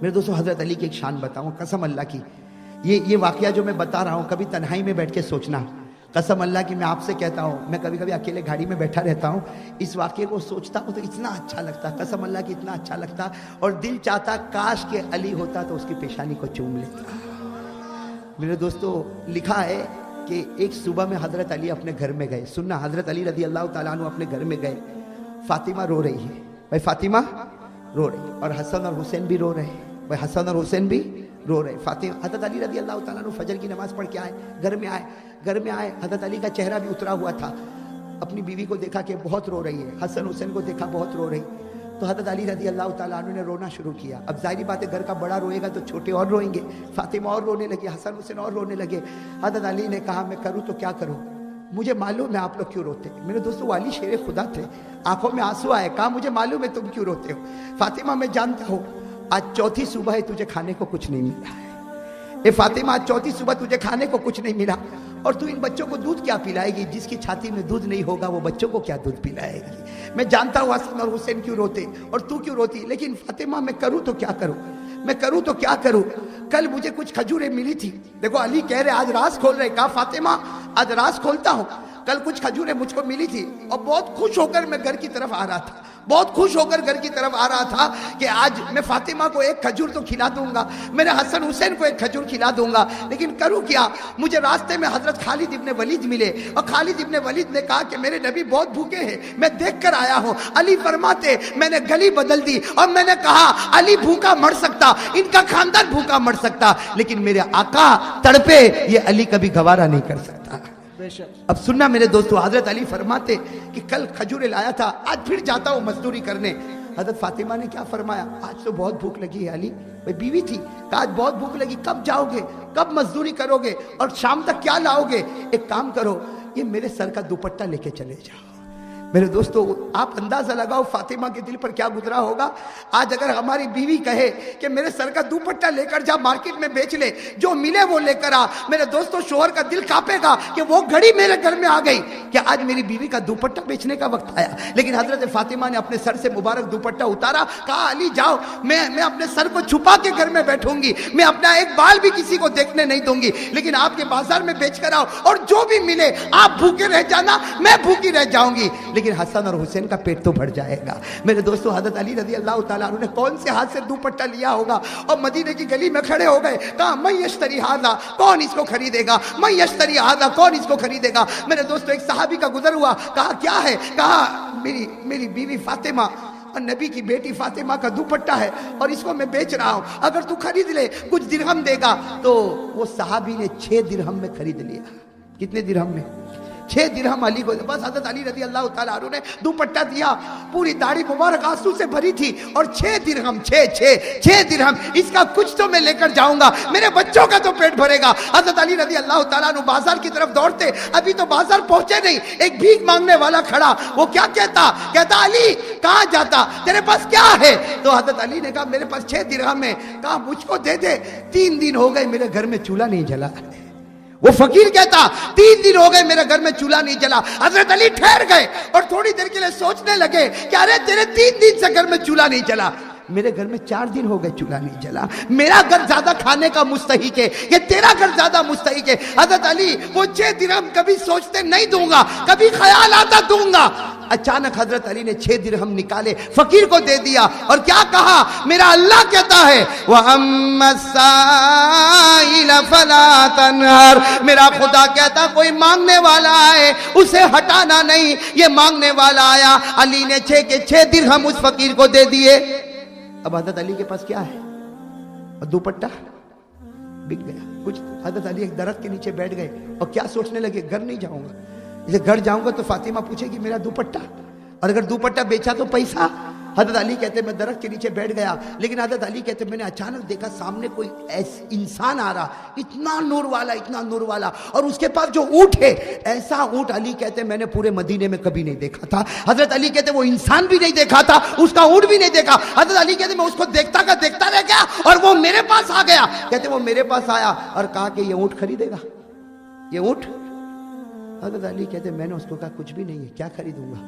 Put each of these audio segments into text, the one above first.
میرے دوستوں حضرت علی کی ایک شان بتاؤں قسم اللہ کی، یہ واقعہ جو میں بتا رہا ہوں کبھی تنہائی میں بیٹھ کے سوچنا، قسم اللہ کی میں آپ سے کہتا ہوں، میں کبھی کبھی اکیلے گاڑی میں بیٹھا رہتا ہوں، اس واقعے کو سوچتا ہوں تو اتنا اچھا لگتا، قسم اللہ کی اتنا اچھا لگتا، اور دل چاہتا کاش کہ علی ہوتا تو اس کی پیشانی کو چوم لیتا۔ میرے دوستو لکھا ہے کہ ایک صبح میں حضرت علی اپنے گھر میں گئے، سننا، حضرت علی رضی اللہ تعالیٰ عنہ اپنے گھر میں گئے، فاطمہ رو رہی ہے، بھائی فاطمہ رو رہی، اور حسن اور حسین بھی رو رہے ہیں، بھائی حسن اور حسین بھی رو رہے۔ فاطمہ، حضرت علی رضی اللہ تعالیٰ عنہ فجر کی نماز پڑھ کے آئے، گھر میں آئے، حضرت علی کا چہرہ بھی اترا ہوا تھا، اپنی بیوی کو دیکھا کہ بہت رو رہی ہے، حسن حسین کو دیکھا بہت رو رہی، تو حضرت علی رضی اللہ تعالیٰ عنہ نے رونا شروع کیا۔ اب ظاہری بات ہے گھر کا بڑا روئے گا تو چھوٹے اور روئیں گے، فاطمہ اور رونے لگی، حسن حسین اور رونے لگے۔ حضرت علی نے کہا میں کروں تو کیا کروں، مجھے معلوم ہے آپ لوگ کیوں روتے ہیں۔ میرے دوستو علی شیر خدا تھے، آنکھوں میں آنسو آئے، کہا مجھے معلوم ہے تم کیوں روتے ہو، فاطمہ میں جانتا ہوں آج چوتھی صبح ہے تجھے کھانے کو کچھ نہیں ملا ہے، اے فاطمہ آج چوتھی صبح تجھے کھانے کو کچھ نہیں ملا، اور تو ان بچوں کو دودھ کیا پلائے گی، جس کی چھاتی میں دودھ نہیں ہوگا وہ بچوں کو کیا دودھ پلائے گی۔ میں جانتا ہوں حسن اور حسین کیوں روتے اور تو کیوں روتی، لیکن فاطمہ میں کروں تو کیا کروں، میں کروں تو کیا کروں، کل مجھے کچھ کھجوریں ملی تھی، دیکھو علی کہہ رہے آج راز کھول رہے، کہا فاطمہ آج راز کھولتا ہوں، کل کچھ کھجوریں مجھ کو ملی تھی اور بہت خوش ہو کر میں گھر کی طرف آ رہا تھا، بہت خوش ہو کر گھر کی طرف آ رہا تھا کہ آج میں فاطمہ کو ایک کھجور تو کھلا دوں گا، میرے حسن حسین کو ایک کھجور کھلا دوں گا، لیکن کروں کیا، مجھے راستے میں حضرت خالد ابن ولید ملے، اور خالد ابن ولید نے کہا کہ میرے نبی بہت بھوکے ہیں، میں دیکھ کر آیا ہوں۔ علی فرماتے میں نے گلی بدل دی اور میں نے کہا علی بھوکا مر سکتا، ان کا خاندان بھوکا مر سکتا، لیکن میرے آقا تڑپے یہ علی کبھی گوارا نہیں کر سکتا۔ اب سننا میرے دوستو، حضرت علی فرماتے کہ کل کھجوریں لایا تھا، آج پھر جاتا ہوں مزدوری کرنے۔ حضرت فاطمہ نے کیا فرمایا، آج تو بہت بھوک لگی ہے علی، بیوی تھی، کہا آج بہت بھوک لگی، کب جاؤ گے، کب مزدوری کرو گے اور شام تک کیا لاؤ گے، ایک کام کرو یہ میرے سر کا دوپٹہ لے کے چلے جاؤ۔ میرے دوستو آپ اندازہ لگاؤ فاطمہ کے دل پر کیا گزرا ہوگا، آج اگر ہماری بیوی کہے کہ میرے سر کا دوپٹہ لے کر جا مارکیٹ میں بیچ لے، جو ملے وہ لے کر آ، میرے دوستو شوہر کا دل کانپے گا کہ وہ گھڑی میرے گھر میں آ گئی کہ آج میری بیوی کا دوپٹہ بیچنے کا وقت آیا، لیکن حضرت فاطمہ نے اپنے سر سے مبارک دوپٹہ اتارا، کہا علی جاؤ، میں اپنے سر کو چھپا کے گھر میں بیٹھوں گی، میں اپنا ایک بال بھی کسی کو دیکھنے نہیں دوں گی، لیکن آپ کے بازار میں بیچ کر آؤ اور جو بھی ملے آپ بھوکے رہ جانا، میں بھوکی رہ جاؤں گی، لیکن حسن اور حسین کا پیٹ تو بھر جائے گا۔ میرے دوستو حضرت علی رضی اللہ تعالیٰ عنہ نے کون سے ہاتھ سے دوپٹہ لیا ہوگا اور مدینے کی گلی میں کھڑے ہو گئے، کہا من یشتری ھذا، کون اس کو خریدے گا، من یشتری ھذا، کون اس کو خریدے گا۔ میرے دوستو ایک صحابی کا گزر ہوا، کہا کیا ہے، کہا میری بیوی فاطمہ اور نبی کی بیٹی فاطمہ کا دوپٹہ ہے اور اس کو میں بیچ رہا ہوں، اگر تو خرید لے کچھ درہم دے گا۔ تو وہ صحابی نے 6 درہم میں خرید لیا۔ کتنے درہم میں؟ 6 درہم علی کو، بس حضرت علی رضی اللہ تعالیٰ عنہ نے دوپٹہ دیا، پوری داڑھی مبارک آنسو سے بھری تھی، اور 6 درہم، 6 درہم، اس کا کچھ تو میں لے کر جاؤں گا، میرے بچوں کا تو پیٹ بھرے گا۔ حضرت علی رضی اللہ تعالیٰ عنہ بازار کی طرف دوڑتے، ابھی تو بازار پہنچے نہیں، ایک بھیک مانگنے والا کھڑا، وہ کیا کہتا علی کہاں جاتا، تیرے پاس کیا ہے؟ تو حضرت علی نے کہا میرے پاس 6 درہم ہے، کہا مجھ کو دے دے، 3 دن ہو گئے میرے گھر میں چولہا نہیں جلا۔ وہ فقیر کہتا 3 دن ہو گئے میرے گھر میں چولہا نہیں جلا۔ حضرت علی ٹھہر گئے اور تھوڑی دیر کے لیے سوچنے لگے کہ ارے تیرے 3 دن سے گھر میں چولہا نہیں جلا، میرے گھر میں 4 دن ہو گئے چولہا نہیں جلا، میرا گھر زیادہ کھانے کا مستحق ہے کہ تیرا گھر زیادہ مستحق ہے۔ حضرت علی وہ 6 درہم کبھی سوچتے نہیں دوں گا، کبھی خیال آتا دوں گا، اچانک حضرت علی نے 6 درہم نکالے، فقیر کو دے دیا، اور کیا کہا، میرا اللہ کہتا ہے وَأَمَّا السَّائِلَ فَلَا تَنْهَرْ، میرا خدا کہتا کوئی مانگنے والا آئے اسے ہٹانا نہیں، یہ مانگنے والا آیا، علی نے 6 کے 6 درہم اس فقیر کو دے دیے۔ اب حضرت علی کے پاس کیا ہے، اور دوپٹہ بک گیا کچھ۔ حضرت علی ایک درخت کے نیچے بیٹھ گئے اور کیا سوچنے لگے، گھر نہیں جاؤں گا، جسے گھر جاؤں گا تو فاطمہ پوچھے گی میرا دوپٹہ، اور اگر دوپٹہ بیچا تو پیسہ۔ حضرت علی کہتے میں درخت کے نیچے بیٹھ گیا، لیکن حضرت علی کہتے میں نے اچانک دیکھا سامنے کوئی انسان آ رہا، اتنا نور والا، اور اس کے پاس جو اونٹ ہے، ایسا اونٹ علی کہتے میں نے پورے مدینے میں کبھی نہیں دیکھا تھا۔ حضرت علی کہتے وہ انسان بھی نہیں دیکھا تھا، اس کا اونٹ بھی نہیں دیکھا۔ حضرت علی کہتے میں اس کو دیکھتا رہ گیا اور وہ میرے پاس آ گیا۔ کہتے وہ میرے پاس آیا اور کہا کہ یہ اونٹ خریدے گا، یہ اونٹ۔ حضرت علی کہتے میں نے اس کو کہا کچھ بھی نہیں ہے، کیا خریدوں گا،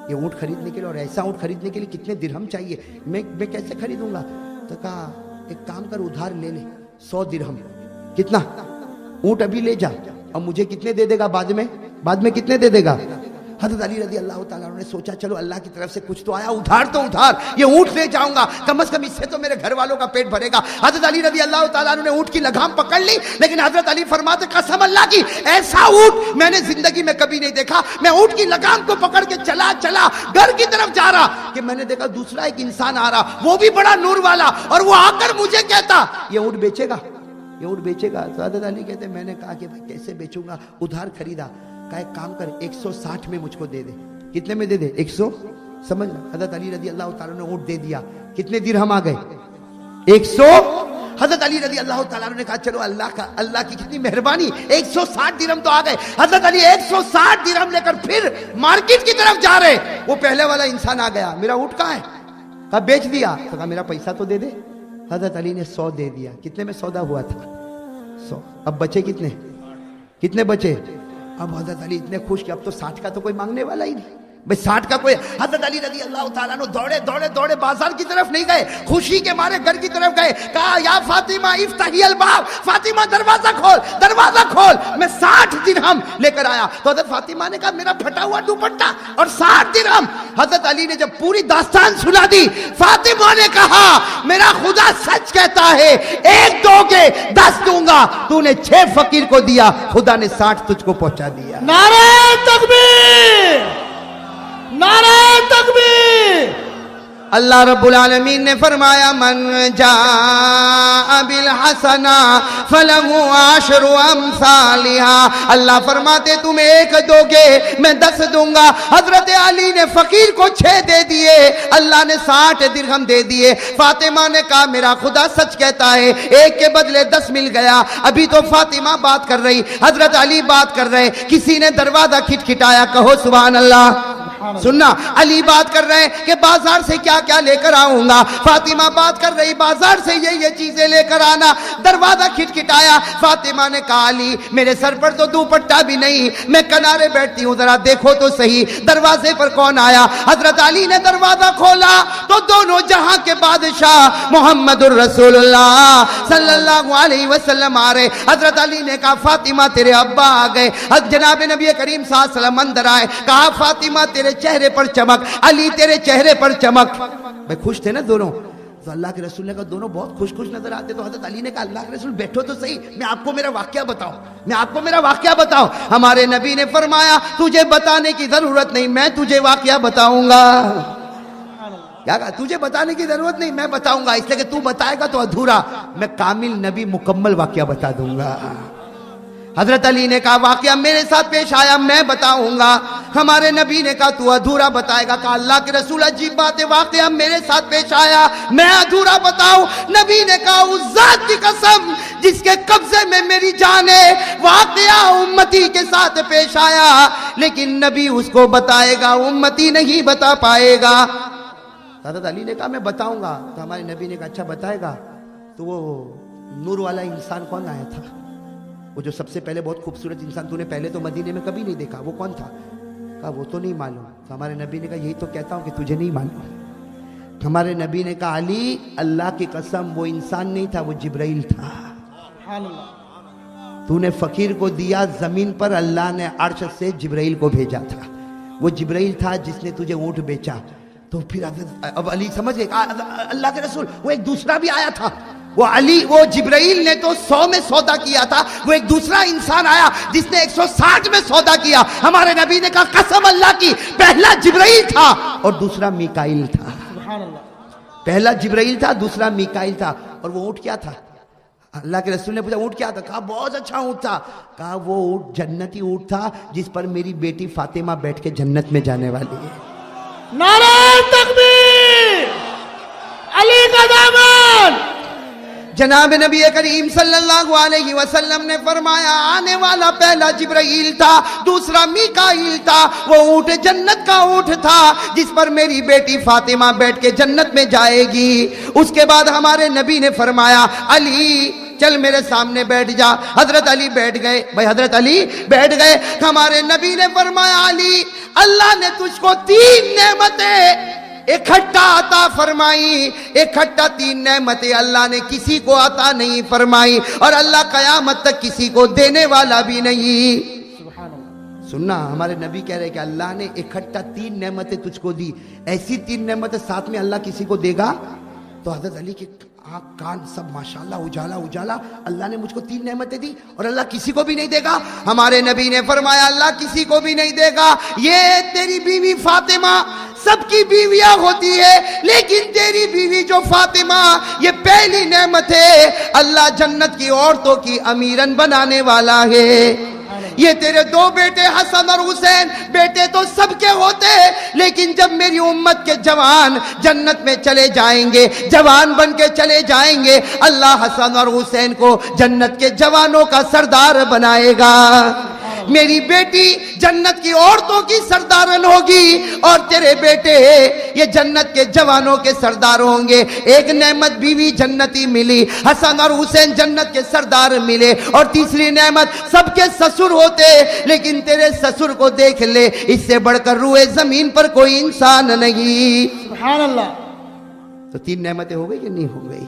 یہ اونٹ خریدنے کے لیے، اور ایسا اونٹ خریدنے کے لیے کتنے درہم چاہیے، میں کیسے خریدوں گا؟ تو کہا ایک کام کر ادھار لے لے 100 درہم. کتنا؟ اونٹ ابھی لے جا اور مجھے کتنے دے دے گا بعد میں کتنے دے دے گا؟ حضرت علی رضی اللہ تعالیٰ عنہ نے سوچا چلو اللہ کی طرف سے کچھ تو آیا, ادھار تو ادھار, یہ اونٹ لے جاؤں گا, کم از کم اس سے تو میرے گھر والوں کا پیٹ بھرے گا. حضرت علی رضی اللہ تعالیٰ عنہ نے اونٹ کی لگام پکڑ لی, لیکن حضرت علی فرماتے قسم اللہ کی ایسا اونٹ میں نے زندگی میں کبھی نہیں دیکھا. میں اونٹ کی لگام کو پکڑ کے چلا گھر کی طرف جا رہا کہ میں نے دیکھا دوسرا ایک انسان آ رہا, وہ بھی بڑا نور والا, اور وہ آ کر مجھے کہتا یہ اونٹ بیچے گا, یہ اونٹ بیچے گا. تو حضرت علی کہتے میں نے کہا کہ بھائی کیسے بیچوں گا, ادھار خریدا. کہا ایک کام کر 160 میں مجھ کو دے دے. کتنے میں دے دے؟ 100. سمجھ لو حضرت علی رضی اللہ تعالیٰ نے اونٹ دے دیا. کتنے درہم آ گئے؟ 100. حضرت علی رضی اللہ تعالیٰ نے کہا چلو اللہ کی کتنی مہربانی, 160 درہم تو آ گئے. حضرت علی 160 درہم لے کر پھر مارکیٹ کی طرف جا رہے. وہ پہلے والا انسان آ گیا, میرا اونٹ کہاں ہے؟ کہا بیچ دیا. تو کہا میرا پیسہ تو دے دے. حضرت علی نے 100 دے دیا. کتنے میں سودا ہوا تھا؟ 100. اب بچے کتنے بچے؟ اب حضرت علی اتنے خوش کہ اب تو 60 کا تو کوئی مانگنے والا ہی نہیں بھئی, 60 کا کوئی. حضرت علی رضی اللہ تعالیٰ عنہ دوڑے بازار کی طرف نہیں گئے, خوشی کے مارے گھر کی طرف گئے. کہا یا فاطمہ افتحی الباب, فاطمہ دروازہ کھول, میں 60 درہم لے کر آیا. تو حضرت فاطمہ نے کہا میرا پھٹا ہوا دوپٹہ اور 60 درہم. حضرت علی نے جب پوری داستان سنا دی, فاطمہ نے کہا میرا خدا سچ کہتا ہے, 1 دو گے 10 دوں گا, تو نے 6 فقیر کو دیا, خدا نے 60 تجھ کو پہنچا دیا. نعرہ تکبیر, نعرہ تکبیر. اللہ رب العالمین نے فرمایا من جاء بالحسنہ فلہ عشر امثالها. اللہ فرماتے تم 1 دو گے میں 10 دوں گا. حضرت علی نے فقیر کو 6 دے دیے, اللہ نے 60 درہم دے دیے. فاطمہ نے کہا میرا خدا سچ کہتا ہے, 1 کے بدلے 10 مل گیا. ابھی تو فاطمہ بات کر رہی, حضرت علی بات کر رہے, کسی نے دروازہ کھٹکھٹایا, کہو سبحان اللہ. سننا, علی بات کر رہے کہ بازار سے کیا کیا لے کر آؤں گا, فاطمہ بات کر رہی بازار سے یہ چیزیں لے کر آنا. دروازہ کھٹکھٹایا, فاطمہ نے کہا علی میرے سر پر تو دوپٹہ بھی نہیں, میں کنارے بیٹھتی ہوں, ذرا دیکھو تو صحیح دروازے پر کون آیا. حضرت علی نے دروازہ کھولا تو دونوں جہاں کے بادشاہ محمد الرسول اللہ صلی اللہ علیہ وسلم آ رہے. حضرت علی نے کہا فاطمہ تیرے ابا آ گئے. جناب نبی کریم صلی اللہ علیہ وسلم اندر آئے, کہا فاطمہ تیرے چہرے پر چمک, علی تیرے چہرے پر چمک. بھئی خوش تھے نا دونوں. تو اللہ کے رسول نے کہا دونوں بہت خوش نظر آتے. تو حضرت علی نے کہا اللہ کے رسول بیٹھو تو صحیح, میں آپ کو میرا واقعہ بتاؤں. ہمارے نبی نے فرمایا تجھے بتانے کی ضرورت نہیں, میں تجھے واقعہ بتاؤں گا. کیا کہا؟ تجھے بتانے کی ضرورت نہیں, میں بتاؤں گا, اس لیے کہ تو بتائے گا تو ادھورا, میں کامل نبی مکمل واقعہ بتا دوں گا. حضرت علی نے کہا واقعہ میرے ساتھ پیش آیا, میں بتاؤں گا. ہمارے نبی نے کہا تو ادھورا بتائے گا. کہا اللہ کے رسول عجیب بات ہے, واقعہ میرے ساتھ پیش آیا, میں ادھورا بتاؤں. نبی نے کہا اس ذات کی قسم جس کے قبضے میں میری جان ہے, واقعہ امتی کے ساتھ پیش آیا, لیکن نبی اس کو بتائے گا, امتی نہیں بتا پائے گا. حضرت علی نے کہا میں بتاؤں گا. تو ہمارے نبی نے کہا اچھا بتائے گا. تو وہ نور والا انسان کون آیا تھا, وہ جو سب سے پہلے بہت خوبصورت انسان تو نے پہلے تو مدینے میں کبھی نہیں دیکھا, وہ کون تھا؟ کہا وہ تو نہیں معلوم. تو ہمارے نبی نے کہا یہی تو کہتا ہوں کہ تجھے نہیں معلوم. ہمارے نبی نے کہا علی اللہ کی قسم وہ انسان نہیں تھا, وہ جبرائیل تھا. تو نے فقیر کو دیا زمین پر, اللہ نے عرش سے جبرائیل کو بھیجا تھا. وہ جبرائیل تھا جس نے تجھے اونٹ بیچا. تو پھر اب علی سمجھ گئے اللہ کے رسول وہ ایک دوسرا بھی آیا تھا. وہ جبرائیل نے تو 100 میں سودا کیا تھا, وہ ایک دوسرا انسان آیا جس نے 160 میں سودا کیا. ہمارے نبی نے کہا قسم اللہ کی پہلا جبرائیل تھا اور دوسرا میکائیل تھا. پہلا جبرائیل تھا, دوسرا میکائیل تھا. اور وہ اونٹ کیا تھا؟ اللہ کے رسول نے پوچھا اونٹ کیا تھا؟ کہا بہت اچھا اونٹ تھا. کہا وہ اونٹ جنتی اونٹ تھا جس پر میری بیٹی فاطمہ بیٹھ کے جنت میں جانے والی ہے. نعرہ تکبیر, علی کا دامن. جناب نبی کریم صلی اللہ علیہ وسلم نے فرمایا آنے والا پہلا جبرائیل تھا, دوسرا میکائیل تھا. وہ اونٹ جنت کا اونٹ تھا جس پر میری بیٹی فاطمہ بیٹھ کے جنت میں جائے گی. اس کے بعد ہمارے نبی نے فرمایا علی چل میرے سامنے بیٹھ جا. حضرت علی بیٹھ گئے. بھائی حضرت علی بیٹھ گئے. ہمارے نبی نے فرمایا علی اللہ نے تجھ کو 3 نعمتیں اکٹھا عطا فرمائی. اکٹھا 3 نعمتیں اللہ نے کسی کو عطا نہیں فرمائی, اور اللہ قیامت تک کسی کو دینے والا بھی نہیں. سبحان اللہ. سننا, ہمارے نبی کہہ رہے کہ اللہ نے اکٹھا 3 نعمتیں تجھ کو دی, ایسی 3 نعمتیں ساتھ میں اللہ کسی کو دے گا؟ تو حضرت علی کے آنکھ کان سب ماشاءاللہ اجالا اجالا, اللہ نے مجھ کو 3 نعمتیں دی اور اللہ کسی کو بھی نہیں دے گا. ہمارے نبی نے فرمایا اللہ کسی کو بھی نہیں دے گا. یہ تیری بیوی فاطمہ, سب کی بیویاں ہوتی ہے لیکن تیری بیوی جو فاطمہ, یہ پہلی نعمت ہے. اللہ جنت کی عورتوں کی امیرن بنانے والا ہے. یہ تیرے 2 بیٹے حسن اور حسین, بیٹے تو سب کے ہوتے ہیں لیکن جب میری امت کے جوان جنت میں چلے جائیں گے, جوان بن کے چلے جائیں گے, اللہ حسن اور حسین کو جنت کے جوانوں کا سردار بنائے گا. میری بیٹی جنت کی عورتوں کی سردارن ہوگی اور تیرے بیٹے یہ جنت کے جوانوں کے سردار ہوں گے. ایک نعمت بیوی جنتی ملی, حسن اور حسین جنت کے سردار ملے, اور تیسری نعمت سب کے سسر ہوتے لیکن تیرے سسر کو دیکھ لے, اس سے بڑھ کر روئے زمین پر کوئی انسان نہیں. سبحان اللہ. تو 3 نعمتیں ہو گئی کہ نہیں ہو گئی؟